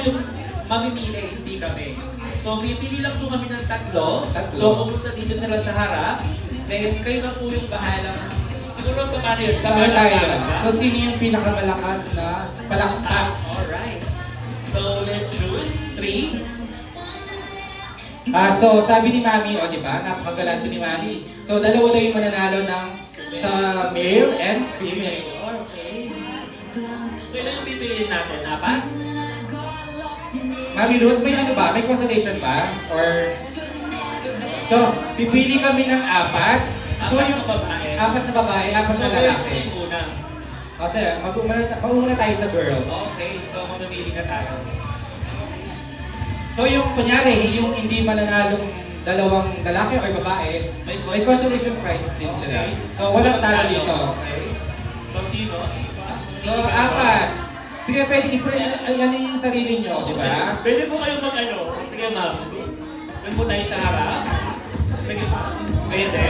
yung mamimili, hindi kami. So, pipili lang po kami ng tatlo. So, pupunta dito sila sa harap. Then, kayo na po yung bahala. Siguro pa paano yun? Sa Sabay tayo. ba? So, sino yung pinakamalakas na palakpak? Alright. So, let's choose 3. So, sabi ni Mami, o diba, napakagalante ni Mami. So, dalawa daw yung mananalo ng male and female. Okay. So, ilan yung pipiliin natin? 4? Mami Ruth, may ano ba? May consolation ba? Or... So, pipili kami ng 4. So, yung 4 na babae, 4 So, na kayo lalaki. yung una. Kasi, mag-uuna tayo sa girls. Okay, so mamimili na tayo. So, yung kunyari, yung hindi mananalong dalawang lalaki or babae, may consolation prize din sila. Okay. So, walang talo dito. Okay. So, sino? So, 4. Sige, pwede ano yung sarili nyo, di ba? Pwede po kayong mag-ano. Sige, ma'am. Doon po tayo sa harap. Sige, pwede.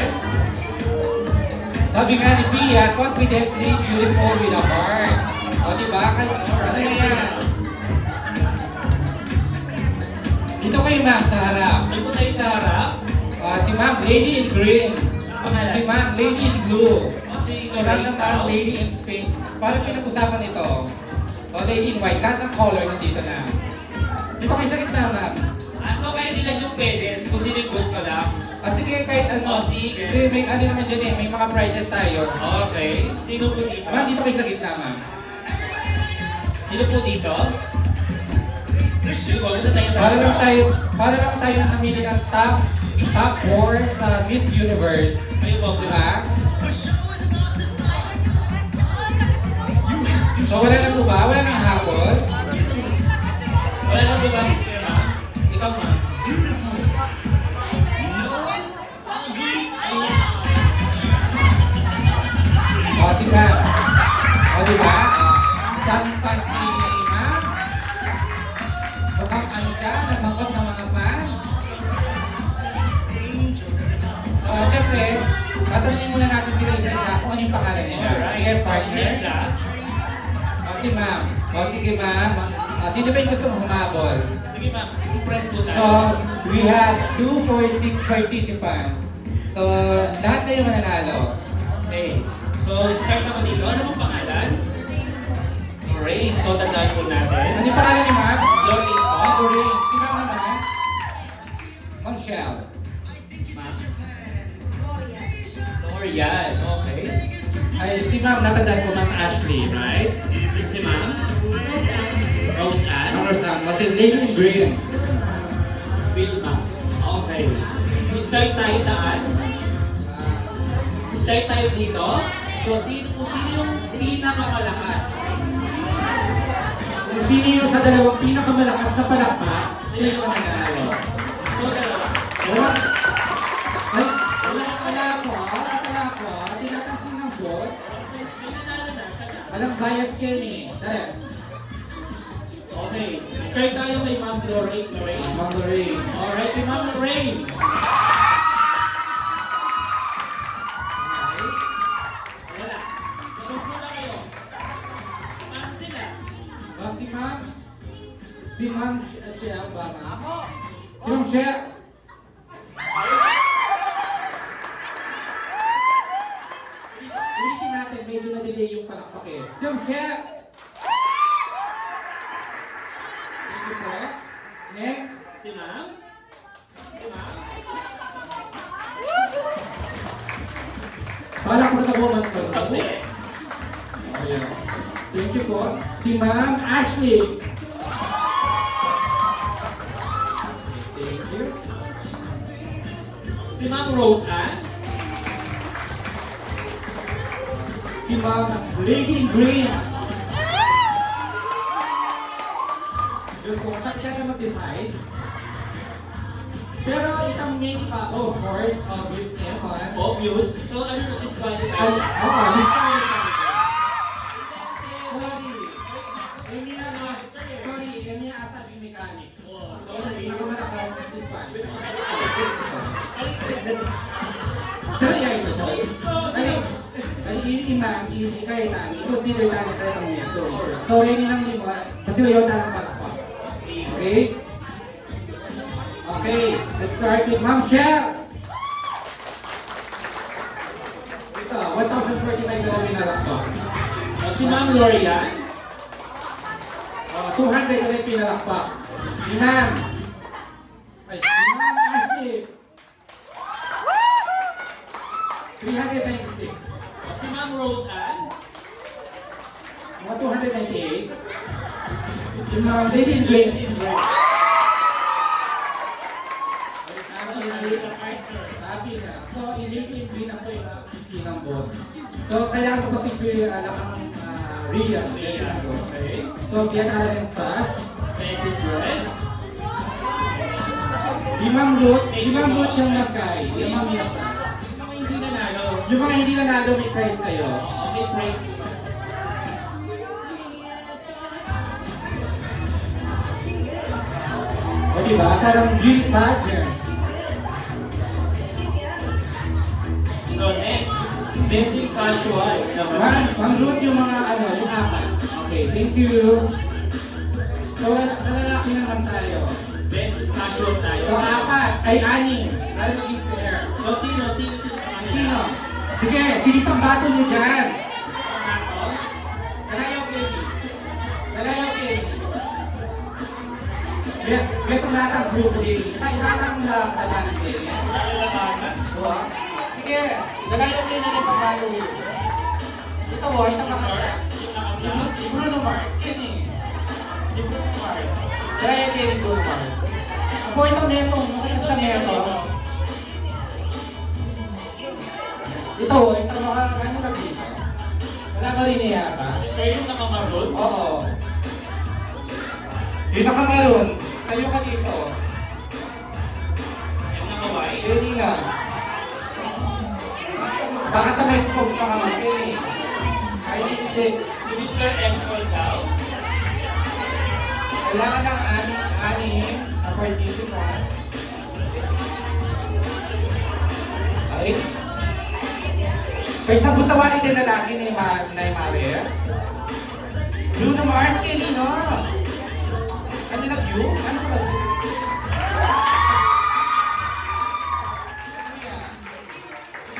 Sabi nga ni Pia, confidently beautiful with a heart. O, di ba? Ano yan? Dito kayo, ma'am, sa harap. Doon po tayo sa harap. Si ma'am, lady in green. Pangalan? Si ma'am, lady in blue. O, si Si ma'am naman, lady in pink. Parang pinag-usapan ito. O, lady in white. Lahat ng color nandito na. Dito kayo sa gitna, ma'am. So, kaya nila yung pwede. Kung sino yung gusto lang. Sige, kahit ano. O, sige. Kasi may ano naman dyan eh, may mga prizes tayo. Okay. Sino po dito? Ma'am, dito kayo sa gitna, ma'am. Sino po dito? Gusto tayo sa harap. Para lang tayo namili ng top 4 sa Miss Universe. Ayun po, Di ba? So wala na po ba? Wala nang habol? Wala na po ba, Mr. Ma? Ikaw, ma. O, si ma'am. O, di ba? Sampan si ma'am. Mukhang ano siya, nagmangkot ng mga fans. Siyempre, tatanungin muna natin sila isa-isa kung ano yung pangalan nila. Sige, partner. Isa. O, si ma'am. O, sige ma'am. Sino ba yung gusto mong humabol? Sige, ma'am. Impress po tayo. So, we have 2, 4, 6 participants. So, lahat kayo mananalo. Okay. So, start naman dito. Ano pong pangalan? Lorraine. So, tandaan po natin. Ano yung pangalan ni ma'am? Lorraine po. Lorraine. Si ma'am naman? Ma'am Shell. Ma'am. Lorian. Okay. Ay, si ma'am, natandaan ko ma'am Ashley, right? Si ma'am? Rose Ann. Ma'am Rosan, kasi Lady in Green. Vilma. Okay. So, start tayo saan? Start tayo dito. So, sino yung pinakamalakas? Kung sino yung sa dalawang pinakamalakas na palakpak, sino yung mananalo? So, dalawa. Wala. Ay, wala ko. Tinatansin ng bot. Walang bias Kenny. Dali. Okay. Start tayo kay Ma'am Lorraine. Ma'am Lorraine. Alright, si Ma'am Lorraine. Wala. Suppose muna kayo. Paano sila? Si ma'am? Si ma'am Shell ba ma'am? Si ma'am Shell? Ulitin natin, medyo na-delay yung palakpak eh. Si ma'am Shell! Thank you po. Next. Si Ma'am? Si Ma'am? Palak mo na woman ko. Hindi. Ayan. Thank you po. Si ma'am Ashley. Thank you. Si Ma'am Rose Ann? Si ma'am Lady in Green. Diyos ko, masakit ka mag-decide. Pero isang main pa, of course, obvious naman. Obvious. So, ano na disqualify? Sorry. Kami asa yung mechanics. Sorry. Pinakamalakas ng disqualify. Sorry, ito. I-consider tayo kaya ng ito. So, ready ng lima, kasi ayaw tayo ng palakpak. Okay? Okay, let's start with Ma'am Shell. Ito, 1,045 na pinalakpak. Si Ma'am Lorian. 200 na rin pinalakpak. Si Ma'am. Ay, si Ma'am Ashley. 396. Si Ma'am Rose Ann. Mga 298. Si Ma'am Lady Green. Sabi na. So, ilitin din ako yung ng boss. So, kaya ako kapicture yung anak ng Ria. Okay. So, biyan ka lang yung sash. Basic dress. Si Ma'am Ruth yung nagkay. Yung Ma'am Yasa. Mga hindi nanalo. Yung mga hindi nanalo, may prize kayo. May prize. O diba? Karang beauty pageant. So next, basic casual. Ma'am Ruth yung mga yung apat. Okay, thank you. So, sa lalaki naman tayo. Basic casual tayo. So, apat ay anim. Para maging fair. So sino sa Sino? Sige, sige pang bato nyo dyan. Kalayaw Kenny. Kalayaw Kenny. Itong lahat ang group din. Lahat ang kalaban din. Sige, kalayaw Kenny na pagkalo. Ito mo, ito makakala. Bruno Mars, Kenny. Bruno Mars. Kalayaw Kenny, Bruno Mars. Ako itong meto, sa meto. Ito, ito mga ano na dito. Wala ka rin niya ba? Si Sir yung nakamaroon? Oo. Yung nakamaroon, tayo ka dito. Yung nakaway? Yun nga. Bakit na may spokes ka naman? I need six. Si Mr. Escol daw? Kailangan ng anim na participant. Okay? Kaya sa butawali din lalaki ni Maria. Bruno Mars, Kenny, no? Ano nag-you? Ano ka nag-you?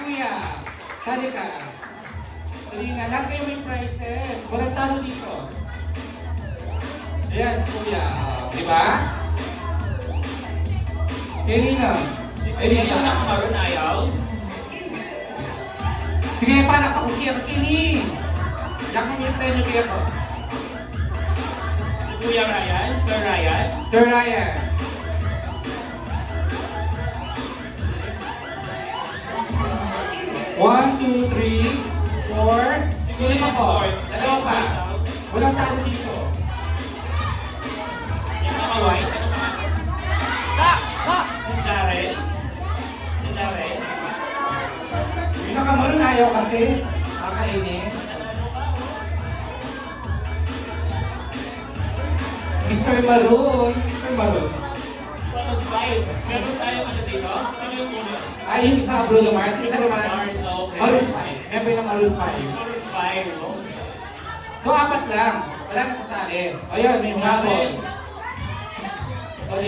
Kuya, tali ka. Sabi nga, lahat kayo may prizes. Walang talo dito. Ayan, kuya. Diba? Kenny na. Yung nakamaroon ayaw? Sige, panak ako kaya Kenny. Yak mo yung premyo kaya ko. Si Kuya Ryan? Sir Ryan? Sir Ryan. One, two, three, four. Siguro Lima yung po. sport. Dalawa pa. Walang talo dito. Yung nakaway? Si Jaren? Si Jaren? Yung nakamaroon ayaw kasi. Kakainin. Mr. Maroon. Mr. Maroon. 105. Meron tayong ano dito? Sino yung una? Ay, yung isa Bruno Mars. Yung isa naman. Mars, okay. Maroon 5. Member ng Maroon 5. Maroon 5, no? So, apat lang. Wala na sasali. O yun, may humabol. O, 5.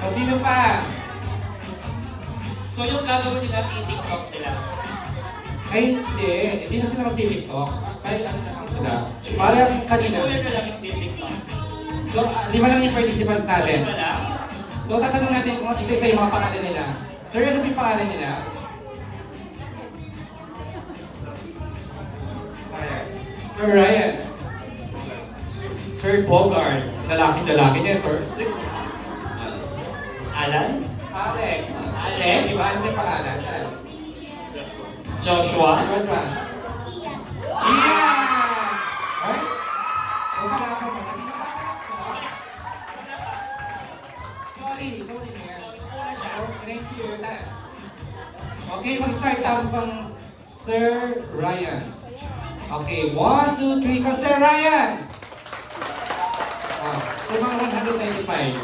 O, sino pa? So yung gagawin nila, i-TikTok sila. Ay, hindi. Hindi na sila mag-TikTok. Ay, ano na lang sila. Parang Si kanina. Kuya na lang i-TikTok. So, 5 lang yung participants natin. Di ba lang? So, tatanong natin kung isa-isa yung mga pangalan nila. Sir, ano ba yung pangalan nila? Sir Ryan. Sir Bogart. Lalaki niya, sir. Alan? Alex. Alex? Diba? Ano yung pangalan? Joshua? Joshua. Ian! Ay? Huwag ka lang ako. Sorry, Ian. Una siya. Thank you. Okay, mag-start tayo pang Sir Ryan. Okay, 1, 2, 3, come Sir Ryan! So, mga 195.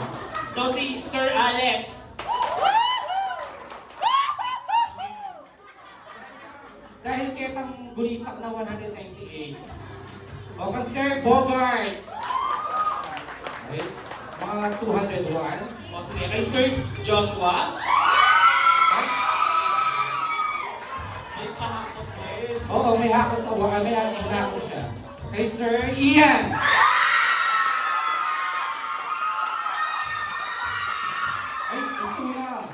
So si Sir Alex. Dahil kitang gulisak na 198. O, kang Sir Bogart. 201. O sige, kay Sir Joshua. May pahakot din. Oo, may hakot sa waka, may hakot siya. Kay Sir Ian. Ay, gusto mo na.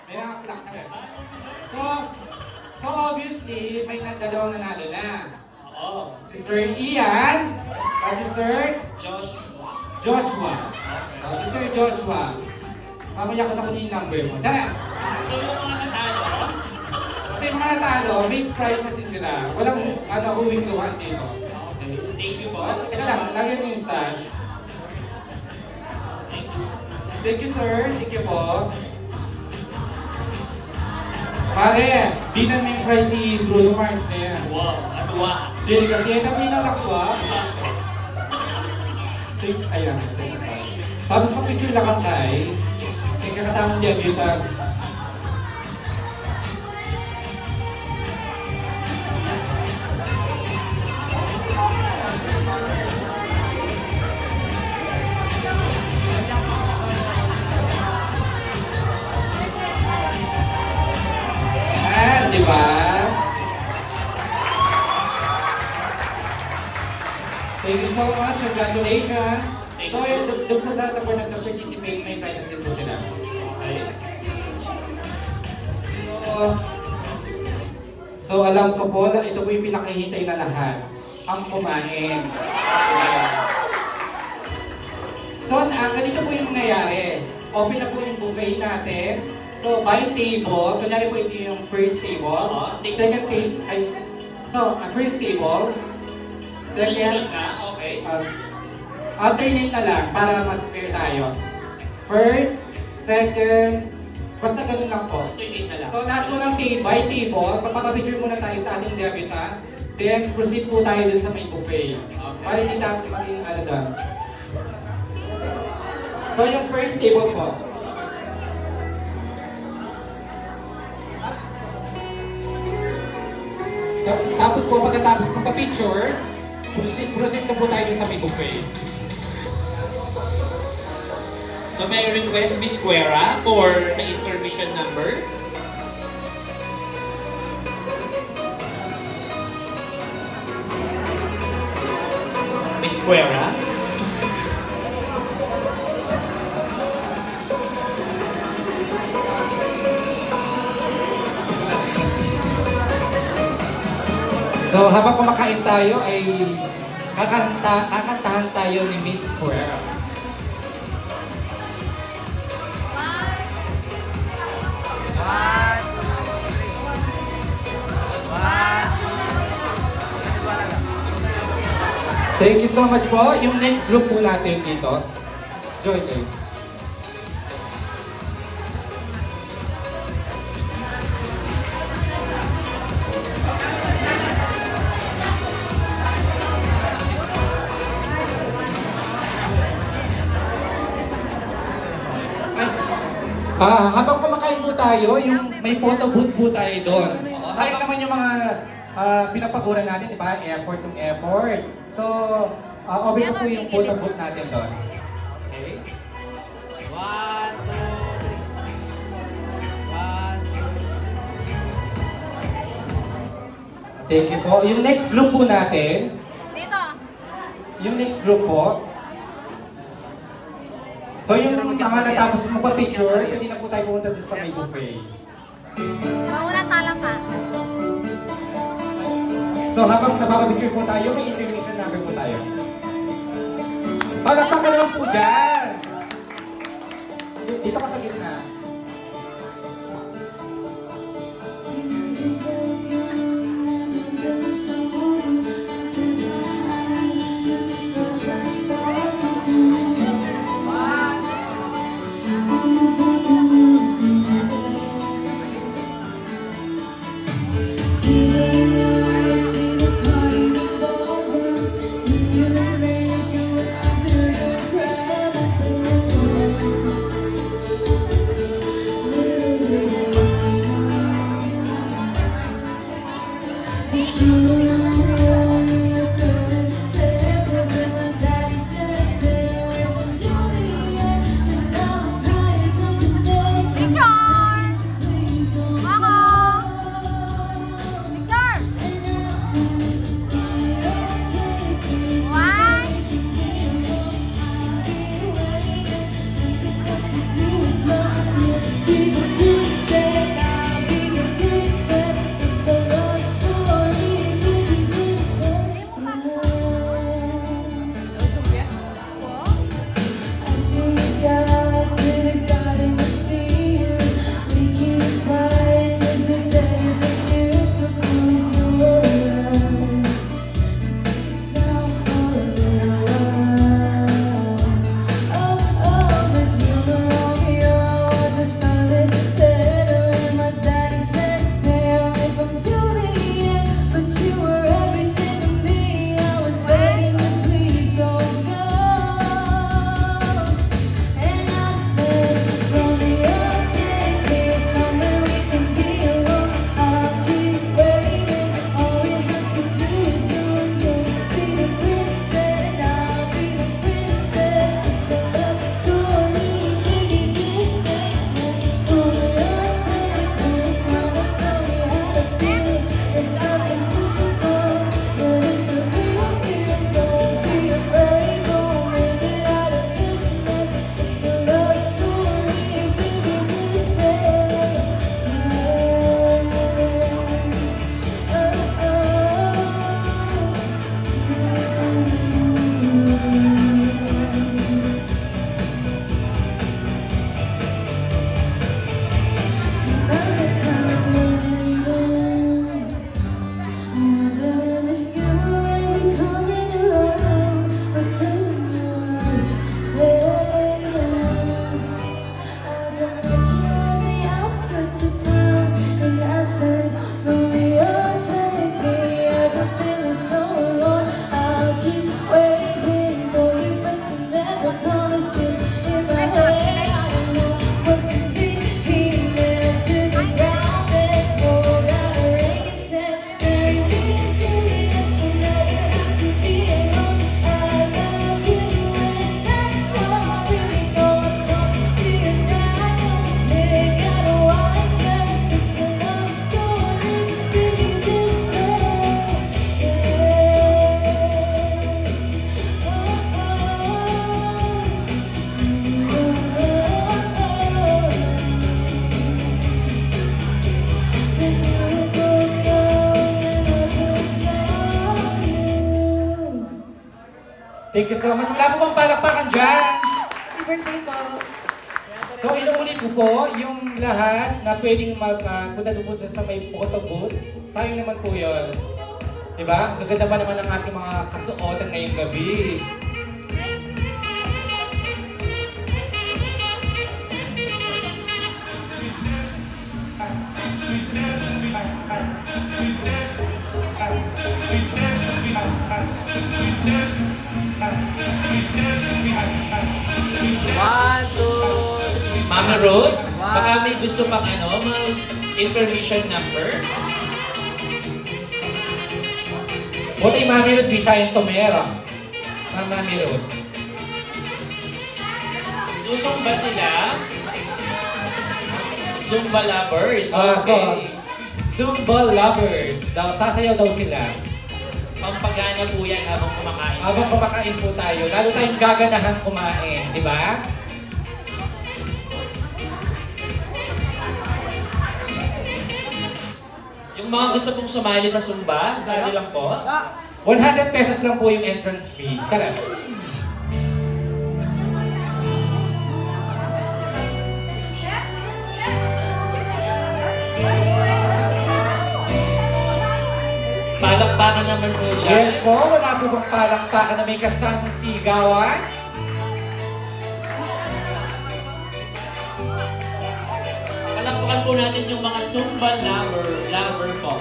May hakot lang kami. So obviously, may dalawang nanalo na. Oo. Si Sir Ian at si Sir Joshua. Joshua. Si Sir Joshua. Mamaya ko na kunin yung number mo. Tara! So yung mga natalo, Kasi yung mga natalo, may prize na sila. Walang huwing-tuhan dito. okay. Thank you po. Teka lang, lagyan niyo yung stash. Thank you, sir. Thank you po. Pare, binan mo yung prize ni Bruno Mars na yan. Wow, atuwa. Dili kasi yan ang pinalakwa. Ayan. Tapos mapicture lang ang kay. May kakatamang debutan. Di ba? Thank you so much. Congratulations. So, yun, doon po sa tapos nag-participate, may prizes din po sila. Okay. So, alam ko po na ito po yung pinakahintay na lahat. Ang kumain. So, ganito po yung nangyayari. Open na po yung buffet natin. So, by table, kunyari po ito yung first table. Second table, first table. Sunod Second, na, okay. alternate na lang para mas fair tayo. First, second, basta ganun lang po. Alternate na lang. So lahat po ng by table, papapapicture muna tayo sa ating debutant. Then proceed po tayo dun sa may buffet. Okay. Para hindi tayo maging ano doon. So yung first table po. Tapos po pagkatapos magpa-picture, proceed na po tayo dun sa may buffet. So may request Miss Quera for the intermission number. Miss Quera. So habang kumakain tayo ay kakantahan tayo ni Miss Quera. Thank you so much po. Yung next group po natin dito. Joy, Joy. Habang kumakain po tayo, yung may photo booth po tayo doon. Sayang naman yung mga pinapagura natin, di ba? Effort ng effort. So, open po yung photo booth natin doon. Okay. 1, 2, 3. 1, 2. Thank you po. Yung next group po natin, Dito. yung next group po, so yung mga natapos mo pa picture, pwede na po tayo pumunta doon sa may buffet. Mauna talang ka. So habang napapapicture po tayo, may intermission number po tayo. Palakpakan naman po dyan! Dito ka sa gitna. See the lights, see the party, the ballrooms, see you make your way through the crowds. Little bit Thank you so much. Wala po bang palakpakan dyan? Happy birthday po. So, inuulit ko po, yung lahat na pwedeng punta doon po sa may photo booth, sayang naman po yun. Diba? Gaganda pa naman ang ating mga kasuotan ngayong gabi. One, two, Mami Ruth, baka may gusto pang intermission number. Buti Mami Ruth, Bisayan Tomera. Mami Ruth. Susumba sila. Zumba lovers. Ah, Okay. Zumba lovers. Sasayaw daw sila. Pampagana po yan habang kumakain. Habang kumakain po tayo, lalo tayong gaganahan kumain, di ba? Yung mga gusto pong sumali sa Zumba, sali lang po. 100 pesos lang po yung entrance fee. Tara. Palakpakan naman po Yes dyan. po, wala po bang palakpakan na may kasamang sigawan? Palakpakan po natin yung mga Zumba lover po.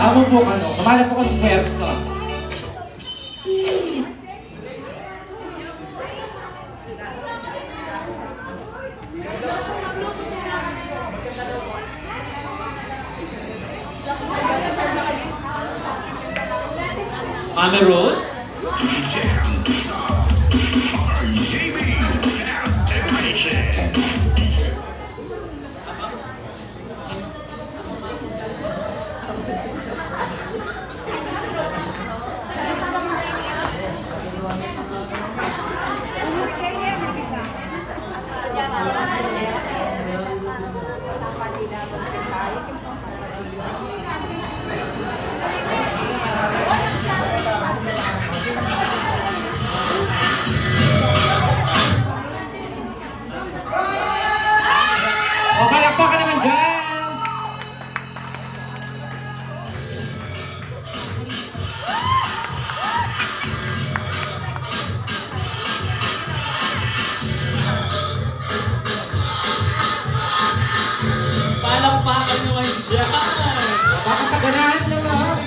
Amo po kumala po ko sa pwersa. Mami Ruth, O palakpakan naman dyan! palakpakan naman dyan. Bakit taganahan naman?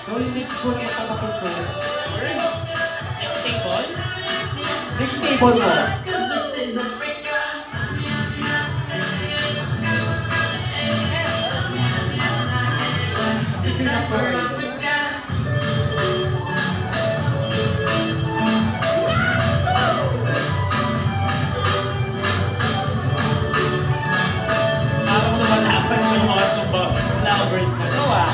So yung next po, magpapapit ko. Next table. Next table mo. Ito na po. Parang lumalaban yung mga Zumba lovers na to ah.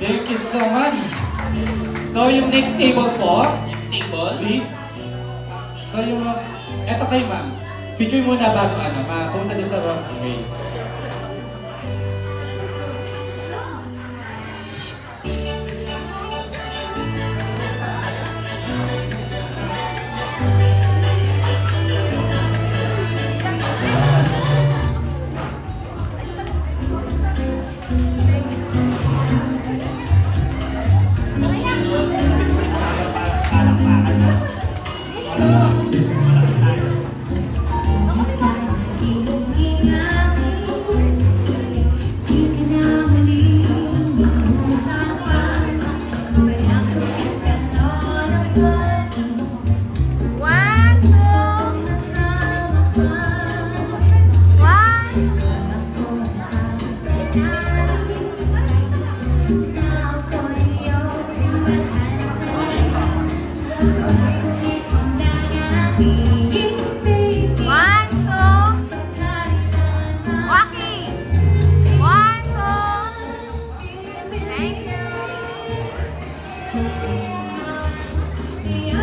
Thank you so much. So, yung next table po, Next table. please. So, yung eto kayo ma'am. Picture muna bago mapunta din sa runway. One, two, one. One, two. Walking. One, two. Thank you.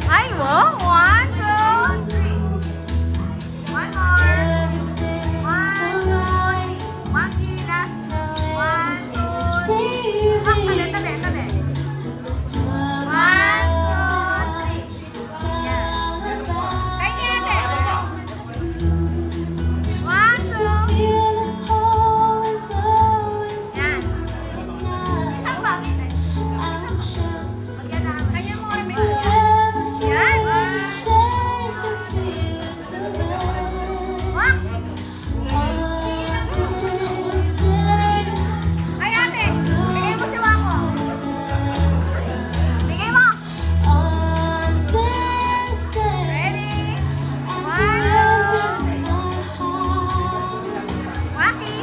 Ay, wow! 1, 2, 3. One more. 1, 2, 3. Monkey, last. 1, 2, 3. Max, tabi, tabi, tabi. 1, 2, 3. Yan. Kay ni ate. 1, 2. Yan. Isang pa. Magyan na. Kanya mo remix yan. Yan. Max. Ay ate, bigay mo si Wako. Bigay mo. Ready? 1, 2, 3. Waki.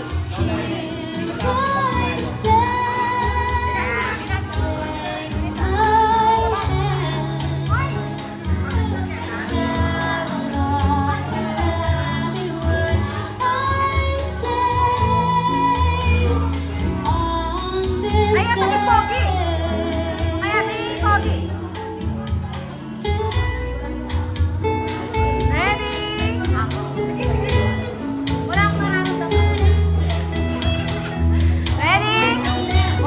Ay, ate ni Pogi. Ay, ate ni Pogi. Ready? Sige, sige. Wala akong nararamdaman. Ready? 1, 2.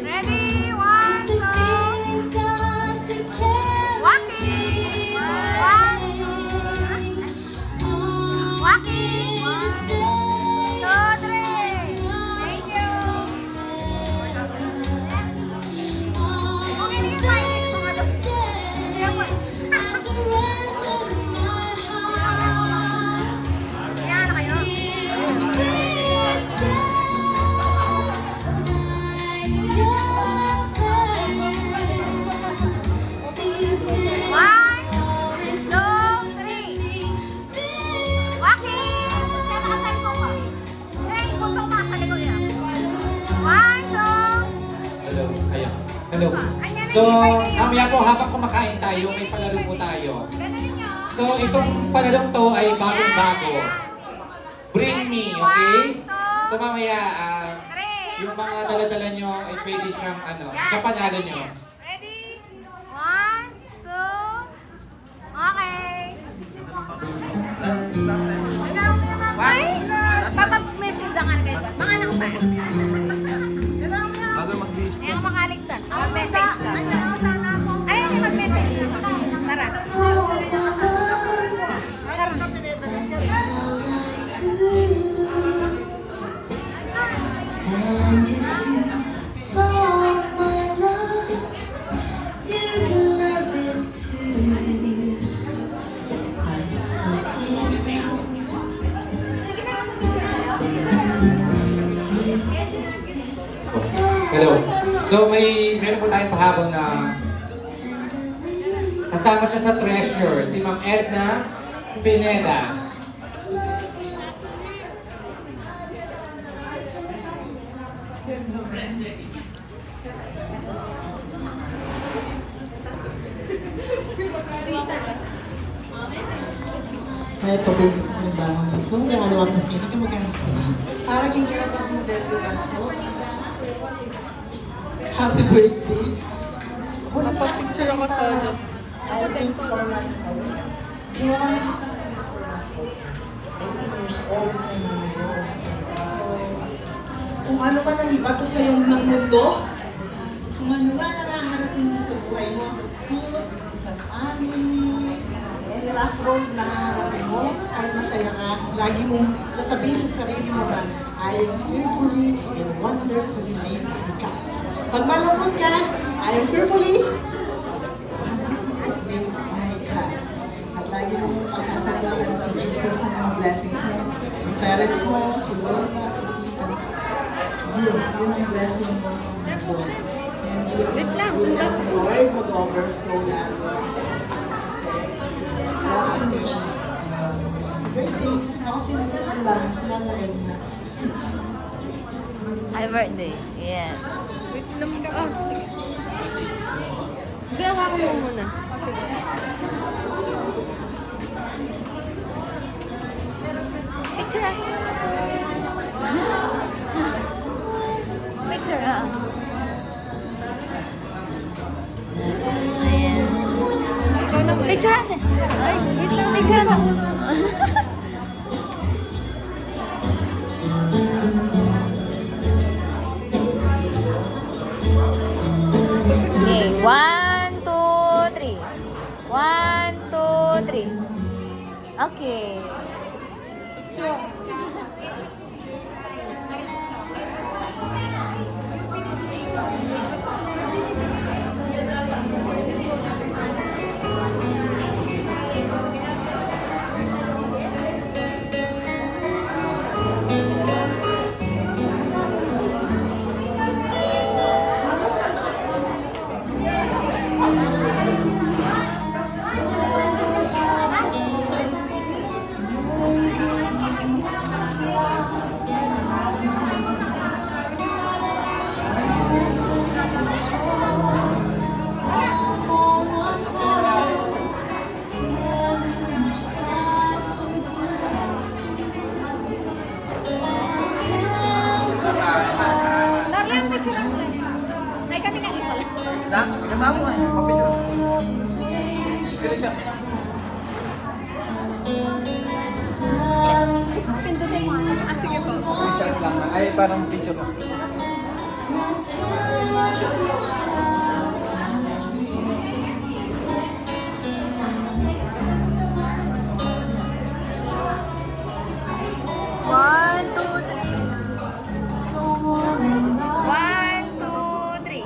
Ready? 1, 2. Waki. 1, 2. Waki. 1, 2, 3. Thank you. Okay, hindi ka kain. Siya po. Kaya na kayo. One, two, three. Walking. Siya makasaliko ko. Siya yung puso ko makasaliko yan. 1, 2. Hello. Ayan. Hello. So, mamaya po habang kumakain tayo, may palaro po tayo. Ganun nyo. So, itong palarong to ay bagong-bago. Bring me, okay? So, mamaya, yung mga dala-dala nyo ay pwede siyang kapanalo nyo. Ready? 1, 2. Okay. Ay, papag-message lang kayo ba? Mga anak pa. Bago mag-list. Ayaw makaligtas. Mag-message lang. Ay, hindi mag-message. Tara. And if you saw my love, you'd love it too. Hello. So, meron po tayong pahabol na kasama siya sa Treasure, si Ma'am Edna Pineda. May tubig sa libangan. So, nagagawa ko kasi magkano. Parang yung kaya pa akong debut ka na. So, happy birthday. Napapicture ako solo. I think 4 months old. Hindi mo ka nakita kasi ng 4 months old. 8 years old na yun. Kung ano man ang iba to sa iyong ng mundo, kung ano man ang haharapin mo sa buhay mo, sa school, sa family, any rough road na haharapin mo, kahit masaya ka, lagi mong sasabihin sa sarili mo na, I am fearfully and wonderfully made by God. Pag malungkot ka, I am fearfully made by God. At lagi mong pasasalamatan si Jesus sa mga blessings mo. Yung parents mo, si Lola, si Tita. Yun ang blessing mo sa mundo. And Wait lang, goodness ng Lord mag-overflow lalo. Kasi, birthday. Ako sinubukan lang, Mama Edna. Happy birthday. Yes. Wait lang. Ah, sige. Sige, ako mo muna. Ah, sige. Picture ah. Picture ah. Ayan. Picture natin. Ay, wait lang. Picture na. Okay, 1, 2, 3. 1, 2, 3. Okay. Darling, picture lang ulit. Ay, kami nga pala. Na, ganda mo eh. Papicture. Sige siya. Pindutin mo. Ah, sige po. Screenshot lang. Ay, parang picture lang. One, two, three. 1, 2, 3.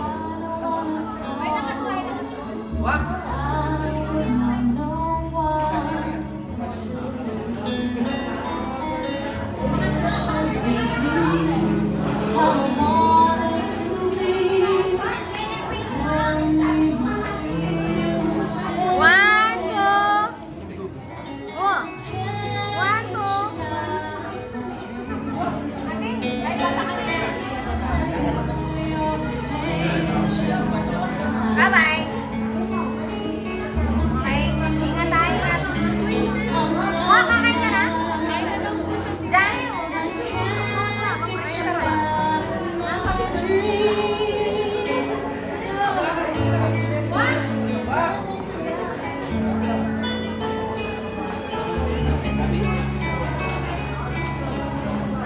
One, two. Oh. 1, 2. Bye-bye. Okay, ingat tayo na. Kakain ka na? Diyan.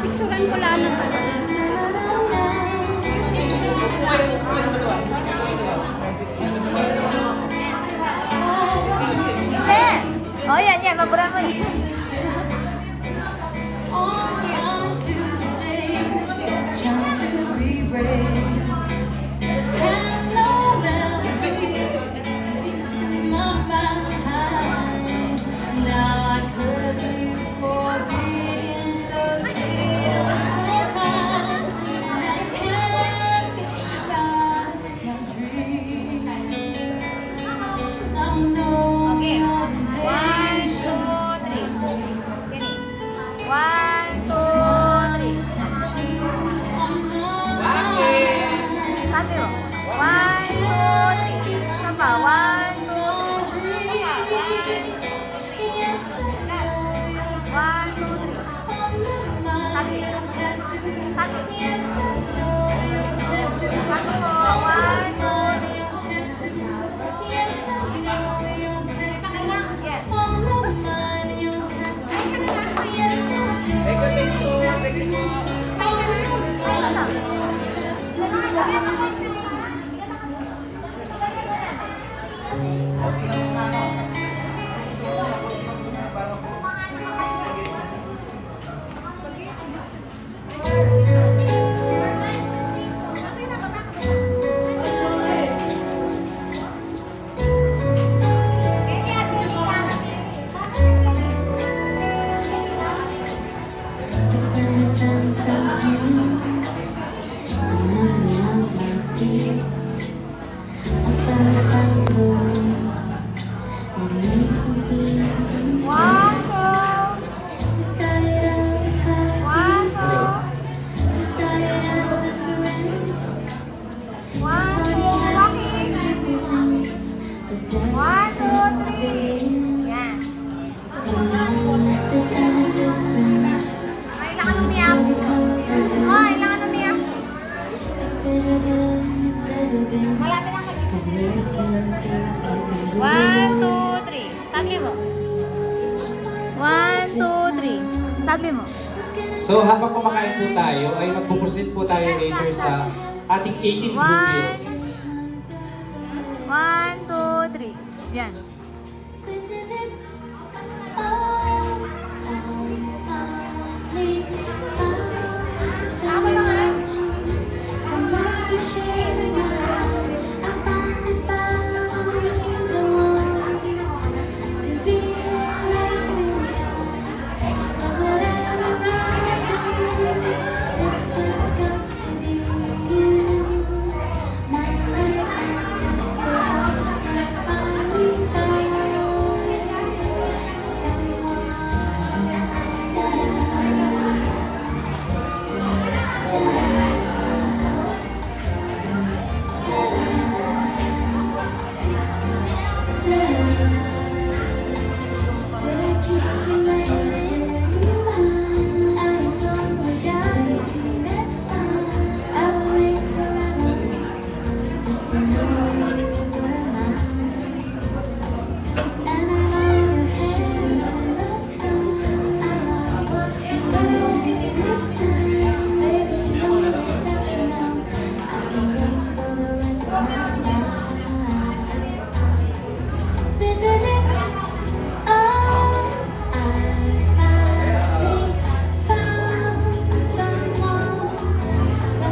Picturean ko lang naman. Hindi. Oh, yan, yan. Mabura mo yan. All I do today is try to be brave. And no melody seems in my mind. Now I curse you for being so sweet and so kind. And I can't get you out of my dreams. I know Okay. your 1, 2, intentions. 3. 1, 2, 3. Sabi mo. 1, 2, 3. Isa pa. 1, 2, 3. 1, 2, 3. Sabi. Sabi. Sabi mo. 1, 2, 3. I One, two, three. Sagli mo. One, two, three. Sagli mo. So habang kumakain po tayo, ay magpuproceed po tayo later sa ating 18 blue pills. One, two, three. Yan. This is it. Oh, I finally found someone to share my life. I finally found the one to be like me. 'Cause whatever I do, it's just got to be you. My life is just begun. I finally found someone This is it. Oh, I finally found someone to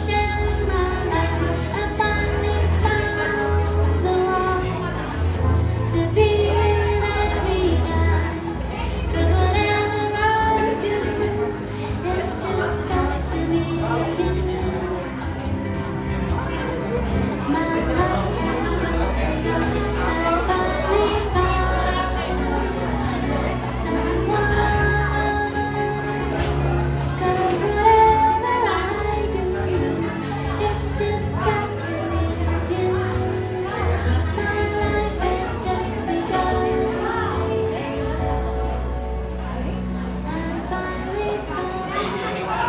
share my life. I finally found the one to be every night. 'Cause whatever I do, it's just got to be you. My life is just begun. I finally found someone. 'Cause whatever I do, it's just got to be you. My life has just begun. I finally found